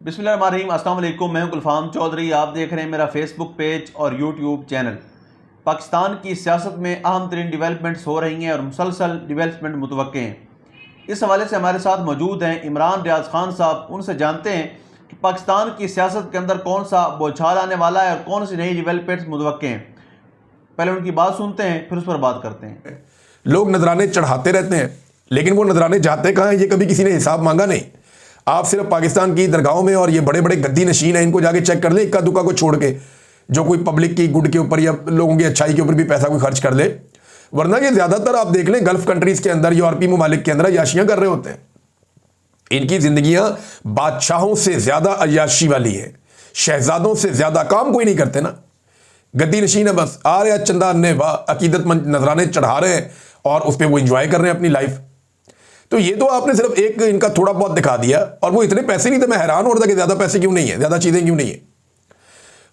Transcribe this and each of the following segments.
बिस्मिल्लाहिर्रहमानिर्रहीम। अस्सलाम वालेकुम। मैं हूं गुलफाम चौधरी। आप देख रहे हैं मेरा फेसबुक पेज और यूट्यूब चैनल। पाकिस्तान की सियासत में अहम तरीन डिवेलपमेंट्स हो रही हैं और मुसलसल डिवेलपमेंट मुतवक्के हैं। इस हवाले से हमारे साथ मौजूद हैं इमरान रियाज खान साहब। उनसे जानते हैं कि पाकिस्तान की सियासत के अंदर कौन सा बौछार आने वाला है और कौन सी नई डिवेलपमेंट्स मुतवक्के हैं। पहले उनकी बात सुनते हैं, फिर उस पर बात करते हैं। लोग नजराने चढ़ाते रहते हैं, लेकिन वो नजराने जाते कहाँ हैं ये कभी किसी ने हिसाब मांगा नहीं। आप सिर्फ पाकिस्तान की दरगाहों में और ये बड़े बड़े गद्दी नशीन हैं, इनको जाके चेक कर ले, इक्का दुक्का को छोड़ के, जो कोई पब्लिक की गुड के ऊपर या लोगों की अच्छाई के ऊपर भी पैसा कोई खर्च कर ले। वरना ये ज्यादातर आप देख लें गल्फ कंट्रीज के अंदर, यूरोपीय ममालिक के अंदर अय्याशियां कर रहे होते हैं। इनकी जिंदगियां बादशाहों से ज्यादा अय्याशी वाली है, शहजादों से ज्यादा काम कोई नहीं करते ना। गद्दी नशीन है, बस आ रहे चंदा ने अकीदतमंद नजराने चढ़ा रहे हैं और उस पर वो इंजॉय कर रहे हैं अपनी लाइफ। तो ये तो आपने सिर्फ एक इनका थोड़ा बहुत दिखा दिया, और वो इतने पैसे नहीं थे। मैं हैरान हो रहा था कि ज्यादा पैसे क्यों नहीं है, ज्यादा चीजें क्यों नहीं है।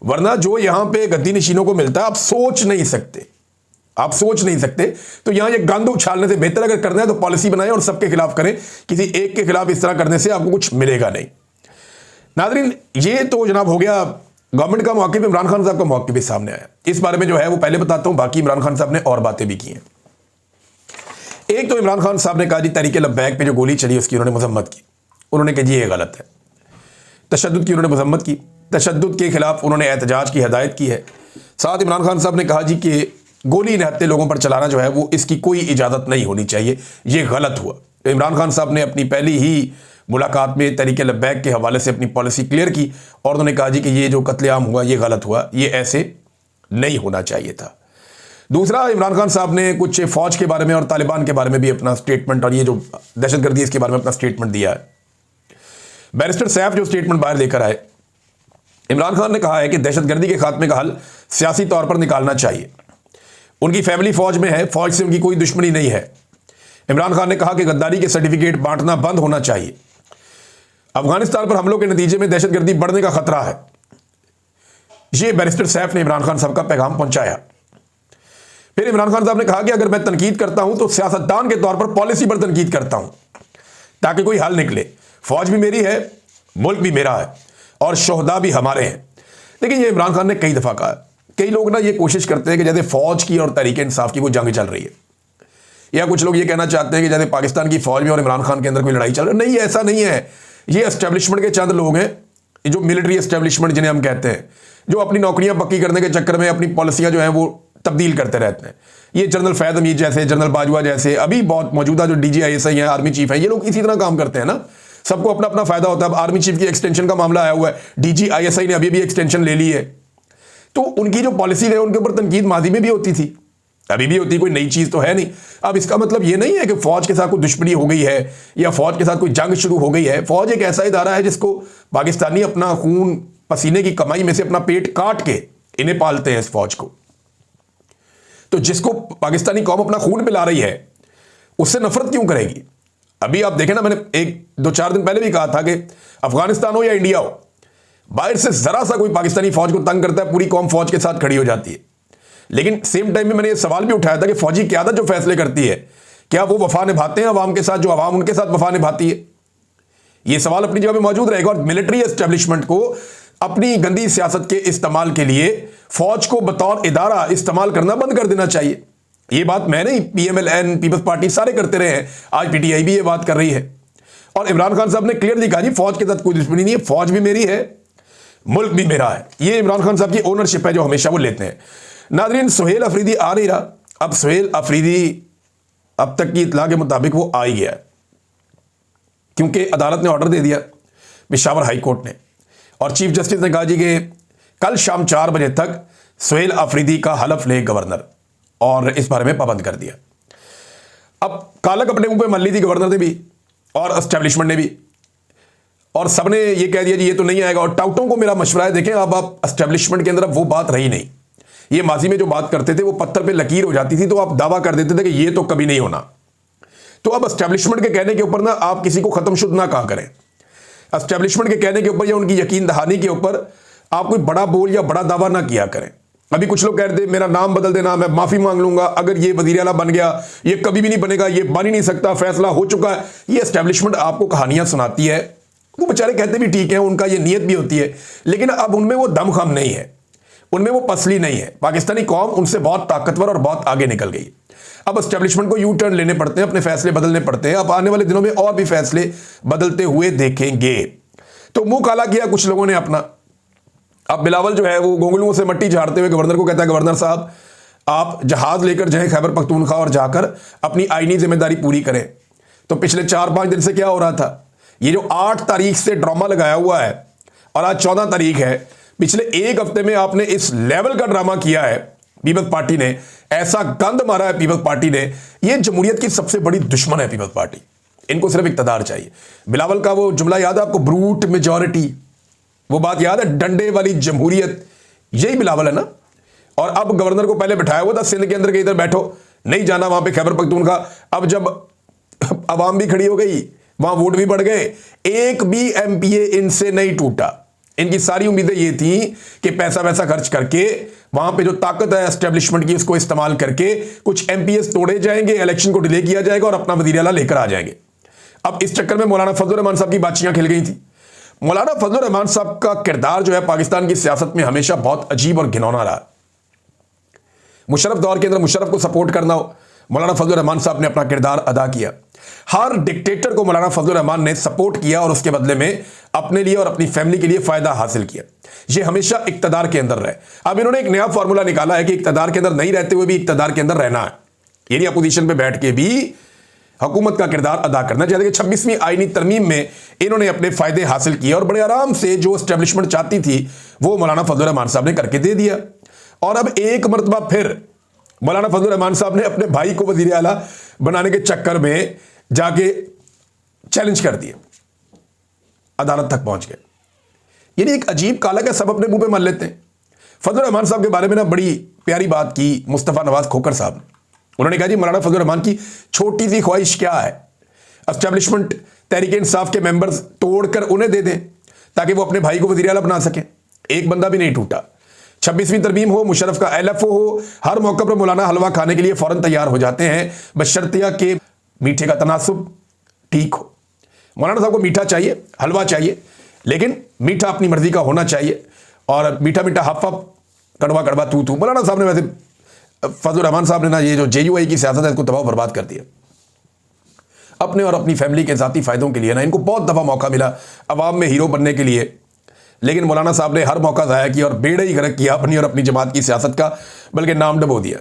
वरना जो यहां पे गद्दी नशीनों को मिलता है आप सोच नहीं सकते, आप सोच नहीं सकते। तो यहां ये गंद उछालने से बेहतर अगर करना है तो पॉलिसी बनाएं और सबके खिलाफ करें। किसी एक के खिलाफ इस तरह करने से आपको कुछ मिलेगा नहीं। नाज़रीन, ये तो जनाब हो गया गवर्नमेंट का मौक़िफ़। इमरान खान साहब का मौक़िफ़ भी सामने आया। इस बारे में जो है वो पहले बताता हूं, बाकी इमरान खान साहब ने और बातें भी की हैं। एक तो इमरान खान साहब ने कहा जी तहरीक लब्बैक पे जो गोली चली उसकी उन्होंने मजम्मत की। उन्होंने कहा जी ये गलत है। तशद्दुद की उन्होंने मजम्मत की, तशद्दुद के खिलाफ उन्होंने एहतजाज की हिदायत की है। साथ इमरान खान साहब ने कहा जी कि गोली निहत्ते लोगों पर चलाना जो है वो इसकी कोई इजाज़त नहीं होनी चाहिए, ये गलत हुआ। तो इमरान खान साहब ने अपनी पहली ही मुलाकात में तहरीक लब्बैक के हवाले से अपनी पॉलिसी क्लियर की और उन्होंने कहा जी कि ये जो कत्लेआम हुआ ये गलत हुआ, ये ऐसे नहीं होना चाहिए था। दूसरा, इमरान खान साहब ने कुछ फौज के बारे में और तालिबान के बारे में भी अपना स्टेटमेंट, और ये जो दहशतगर्दी इसके बारे में अपना स्टेटमेंट दिया है। बैरिस्टर सैफ जो स्टेटमेंट बाहर लेकर आए, इमरान खान ने कहा है कि दहशतगर्दी के खात्मे का हल सियासी तौर पर निकालना चाहिए। उनकी फैमिली फौज में है, फौज से उनकी कोई दुश्मनी नहीं है। इमरान खान ने कहा कि गद्दारी के सर्टिफिकेट बांटना बंद होना चाहिए। अफगानिस्तान पर हमलों के नतीजे में दहशतगर्दी बढ़ने का खतरा है। यह बैरिस्टर सैफ ने इमरान खान साहब का पैगाम पहुंचाया। फिर इमरान खान साहब ने कहा कि अगर मैं तनकीद करता हूं तो सियासतदान के तौर पर पॉलिसी पर तनकीद करता हूं ताकि कोई हल निकले। फौज भी मेरी है, मुल्क भी मेरा है और शोहदा भी हमारे हैं। लेकिन ये इमरान खान ने कई दफा कहा। कई लोग ना ये कोशिश करते हैं कि जैसे फौज की और तहरीक इंसाफ की वो जंग चल रही है, या कुछ लोग ये कहना चाहते हैं कि जैसे पाकिस्तान की फौज में और इमरान खान के अंदर कोई लड़ाई चल रही है। नहीं, ऐसा नहीं है। ये एस्टेब्लिशमेंट के चंद लोग हैं, जो मिलिट्री एस्टेब्लिशमेंट जिन्हें हम कहते हैं, जो अपनी नौकरियां पक्की करने के चक्कर में अपनी पॉलिसियां जो हैं वो तब्दील करते रहते हैं। ये जनरल फैद हमीद जैसे, जनरल बाजवा जैसे, अभी बहुत मौजूदा जो DGISI हैं, आर्मी चीफ हैं, ये लोग इसी तरह काम करते हैं ना। सबको अपना अपना फायदा होता है। अब आर्मी चीफ की एक्सटेंशन का मामला आया हुआ है, DGISI ने अभी भी एक्सटेंशन ले ली है। तो उनकी जो पॉलिसी है उनके ऊपर तनकीद माजी में भी होती थी, अभी भी होती, कोई नई चीज तो है नहीं। अब इसका मतलब ये नहीं है कि फौज के साथ कोई दुश्मनी हो गई है या फौज के साथ कोई जंग शुरू हो गई है। फौज एक ऐसा इदारा है जिसको पाकिस्तानी अपना खून पसीने की कमाई में से अपना पेट काट के इन्हें पालते हैं, इस फौज को। तो जिसको पाकिस्तानी कौम अपना खून पिला रही है उससे नफरत क्यों करेगी। अभी आप देखें ना, मैंने 1-2-4 दिन पहले भी कहा था कि अफगानिस्तान हो या इंडिया हो, बाहर से जरा सा कोई पाकिस्तानी फौज को तंग करता है, पूरी कौम फौज के साथ खड़ी हो जाती है। लेकिन सेम टाइम में मैंने ये सवाल भी उठाया था कि फौजी क़यादत जो फैसले करती है, क्या वो वफा निभाते हैं अवाम के साथ, जो अवाम उनके साथ वफा निभाती है। ये सवाल अपनी जगह पे मौजूद रहेगा। और मिलिट्री एस्टेब्लिशमेंट को अपनी गंदी सियासत के इस्तेमाल के लिए फौज को बतौर इदारा इस्तेमाल करना बंद कर देना चाहिए। ये बात मैं नहीं, PMLN, पीपल्स पार्टी सारे करते रहे हैं, आज PTI भी ये बात कर रही है। और इमरान खान साहब ने क्लियरली कहा जी फौज के साथ कोई दुश्मनी नहीं है, फौज भी मेरी है, मुल्क भी मेरा है। ये इमरान खान साहब की ओनरशिप है जो हमेशा वो लेते हैं। नाज़रीन, सुहेल अफरीदी आ नहीं रहा। अब सुहेल अफरीदी अब तक की इत्तला के मुताबिक वो आ ही गया है, क्योंकि अदालत ने ऑर्डर दे दिया, पेशावर हाई कोर्ट ने, और चीफ जस्टिस ने कहा जी कि कल शाम 4 बजे तक सुहेल अफरीदी का हलफ ले गवर्नर, और इस बारे में पाबंद कर दिया। अब कालक अपने मुंह पे मल ली थी गवर्नर ने भी और एस्टेब्लिशमेंट ने भी, और सबने ये कह दिया जी ये तो नहीं आएगा। और टाउटों को मेरा मशवरा है, देखें अब आप एस्टेब्लिशमेंट के अंदर अब वो बात रही नहीं। ये माजी में जो बात करते थे वो पत्थर पे लकीर हो जाती थी, तो आप दावा कर देते थे कि ये तो कभी नहीं होना। तो अब एस्टेब्लिशमेंट के कहने के ऊपर ना आप किसी को खत्मशुद ना कहा करें। एस्टेब्लिशमेंट के कहने के ऊपर या उनकी यकीन दहानी के ऊपर आप कोई बड़ा बोल या बड़ा दावा ना किया करें। अभी कुछ लोग कहते हैं मेरा नाम बदल देना, मैं माफी मांग लूंगा अगर ये वजीर आला बन गया, ये कभी भी नहीं बनेगा, ये बन ही नहीं सकता, फैसला हो चुका है। ये एस्टेब्लिशमेंट आपको कहानियां सुनाती है वो बेचारे कहते भी ठीक है, उनका ये नीयत भी होती है, लेकिन अब उनमें वो दमखम नहीं है, उनमें वो पसली नहीं है। पाकिस्तानी कौम उनसे बहुत ताकतवर और बहुत आगे निकल गई। अब एस्टेब्लिशमेंट को यू टर्न लेने पड़ते हैं, अपने फैसले बदलने पड़ते हैं। अब आने वाले दिनों में और भी फैसले बदलते हुए देखेंगे। तो मुंह काला किया कुछ लोगों ने अपना। अब बिलावल जो है वो गोंगलुओं से मट्टी झाड़ते हुए गवर्नर को कहता है, गवर्नर साहब आप जहाज लेकर जाएं खैबर पख्तूनख्वा और जाकर अपनी आईनी जिम्मेदारी पूरी करें। तो पिछले 4-5 दिन से क्या हो रहा था, ये जो 8 तारीख से ड्रामा लगाया हुआ है और आज 14 तारीख है, पिछले 1 हफ्ते में आपने इस लेवल का ड्रामा किया है। पीपल्स पार्टी ने ऐसा गंद मारा है, पीपल्स पार्टी ने, ये जमहूरियत की सबसे बड़ी दुश्मन है पीपल्स पार्टी। इनको सिर्फ इक्तदार चाहिए। बिलावल का वो जुमला याद है आपको, ब्रूट मेजॉरिटी, वो बात याद है, डंडे वाली जमहूरियत, यही बिलावल है ना। और अब गवर्नर को पहले बिठाया हुआ था सिंध के अंदर के, इधर बैठो, नहीं जाना वहां पे खैबर पख्तूनख्वा। अब जब अवाम भी खड़ी हो गई, वहां वोट भी बढ़ गए, एक भी एमपीए इनसे नहीं टूटा। इनकी सारी उम्मीदें ये थी कि पैसा वैसा खर्च करके वहां पे जो ताकत है एस्टेब्लिशमेंट की, उसको इस्तेमाल करके कुछ एमपीएस तोड़े जाएंगे, इलेक्शन को डिले किया जाएगा और अपना वज़ीर आला लेकर आ जाएंगे। अब इस चक्कर में मौलाना फजलुर रहमान साहब की बातचियां खिल गई थी। मौलाना फजलुर रहमान साहब का किरदार जो है पाकिस्तान की सियासत में हमेशा बहुत अजीब और घिनौना रहा। मुशर्रफ दौर के अंदर मुशर्रफ को सपोर्ट करना हो, मौलाना फजलुर रहमान साहब ने अपना किरदार अदा किया। हर डिक्टेटर को मौलाना फजलुर रहमान ने सपोर्ट किया और उसके बदले में अपने लिए और अपनी फैमिली के लिए फायदा हासिल किया। ये हमेशा इक्तदार के अंदर रहे। अब इन्होंने एक नया फॉर्मूला निकाला है कि इक्तदार के अंदर नहीं रहते हुए भी इक्तदार के अंदर रहना है, यानी अपोजिशन पे बैठ के भी हुकूमत का किरदार अदा करना। जैसे कि 26वीं आईनी तरमीम में इन्होंने अपने फायदे हासिल किए और बड़े आराम से जो एस्टेब्लिशमेंट चाहती थी वो मौलाना फजलुर रहमान साहब ने करके दे दिया। और अब एक मरतबा फिर मौलाना फजलुर रहमान साहब ने अपने भाई को वजीर आला बनाने के चक्कर में जाके चैलेंज कर दिया, अदालत तक पहुंच गए। यानी एक अजीब काला का सब अपने मुंह पे मल लेते हैं। फजलुर रहमान साहब के बारे में ना बड़ी प्यारी बात की मुस्तफ़ा नवाज खोकर साहब ने। उन्होंने कहा जी मौलाना फजलुर रहमान की छोटी सी ख्वाहिश क्या है, एस्टेब्लिशमेंट तहरीक इंसाफ के मेंबर्स तोड़कर उन्हें दे दें ताकि वो अपने भाई को वज़ीर आला बना सकें। एक बंदा भी नहीं टूटा। 26वीं तरमीम हो, मुशर्रफ का LFO हो, हर मौके पर मौलाना हलवा खाने के लिए फौरन तैयार हो जाते हैं, बशर्तिया के मीठे का तनासुब ठीक हो। मौलाना साहब को मीठा चाहिए, हलवा चाहिए, लेकिन मीठा अपनी मर्जी का होना चाहिए और मीठा मीठा हफ हफ, कड़वा कड़वा तू तू। मौलाना साहब ने वैसे फजलुर रहमान साहब ने ना ये जो JUI की सियासत है इसको तबाह बर्बाद कर दिया। अपने और अपनी फैमिली के ज़ाती फ़ायदों के लिए ना इनको बहुत दफ़ा मौका मिला अवाम में हीरो बनने के लिए, लेकिन मौलाना साहब ने हर मौका ज़ाया किया और बेड़ा ही गर्क किया अपनी और अपनी जमात की सियासत का, बल्कि नाम डबो दिया।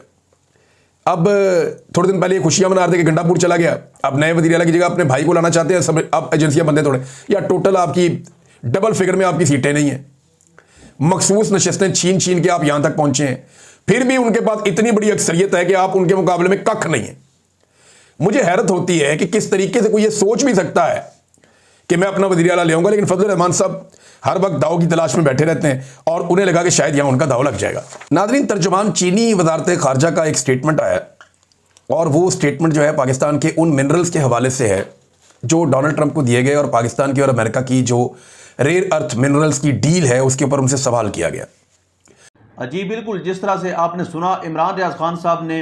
अब थोड़े दिन पहले ये खुशियां मना रहे थे कि गंडापुर चला गया, अब नए वज़ीर आला की जगह अपने भाई को लाना चाहते हैं। सब अब एजेंसियां बंदे थोड़े, या टोटल आपकी डबल फिगर में आपकी सीटें नहीं हैं, मखसूस नशस्तें छीन छीन के आप यहां तक पहुंचे हैं, फिर भी उनके पास इतनी बड़ी अक्सरियत है कि आप उनके मुकाबले में कख नहीं है। मुझे हैरत होती है कि किस तरीके से कोई ये सोच भी सकता है कि मैं अपना वज़ीर आला ले आऊंगा, लेकिन फजलुर रहमान साहब हर वक्त दाव की तलाश में बैठे रहते हैं और उन्हें लगा कि शायद यहां उनका दाव लग जाएगा। नाज़रीन, तर्जुमान चीनी वज़ारत ख़ारजा का एक स्टेटमेंट आया और वो स्टेटमेंट जो है पाकिस्तान के उन मिनरल्स के हवाले से है जो डोनाल्ड ट्रंप को दिए गए और पाकिस्तान की और अमेरिका की जो रेयर अर्थ मिनरल्स की डील है उसके ऊपर उनसे सवाल किया गया। जी बिल्कुल, जिस तरह से आपने सुना, इमरान रियाज खान साहब ने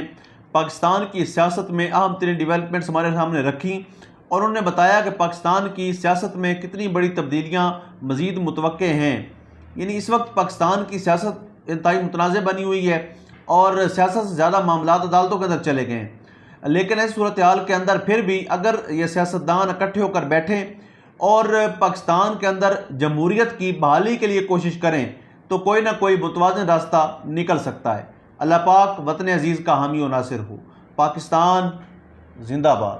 पाकिस्तान की सियासत में अहम तरीन डेवलपमेंट्स हमारे सामने रखी और उन्होंने बताया कि पाकिस्तान की सियासत में कितनी बड़ी तब्दीलियाँ मज़ीद मुतवक्के हैं। यानी इस वक्त पाकिस्तान की सियासत इंतहाई मुतनाज़ बनी हुई है और सियासत से ज़्यादा मामलात अदालतों के अंदर चले गए हैं। लेकिन इस सूरत हाल के अंदर फिर भी अगर ये सियासतदान इकट्ठे होकर बैठें और पाकिस्तान के अंदर जमहूरियत की बहाली के लिए कोशिश करें तो कोई ना कोई मुतवाज़िन रास्ता निकल सकता है। अल्लाह पाक वतन अजीज़ का हामी और नासिर हो। पाकिस्तान जिंदाबाद।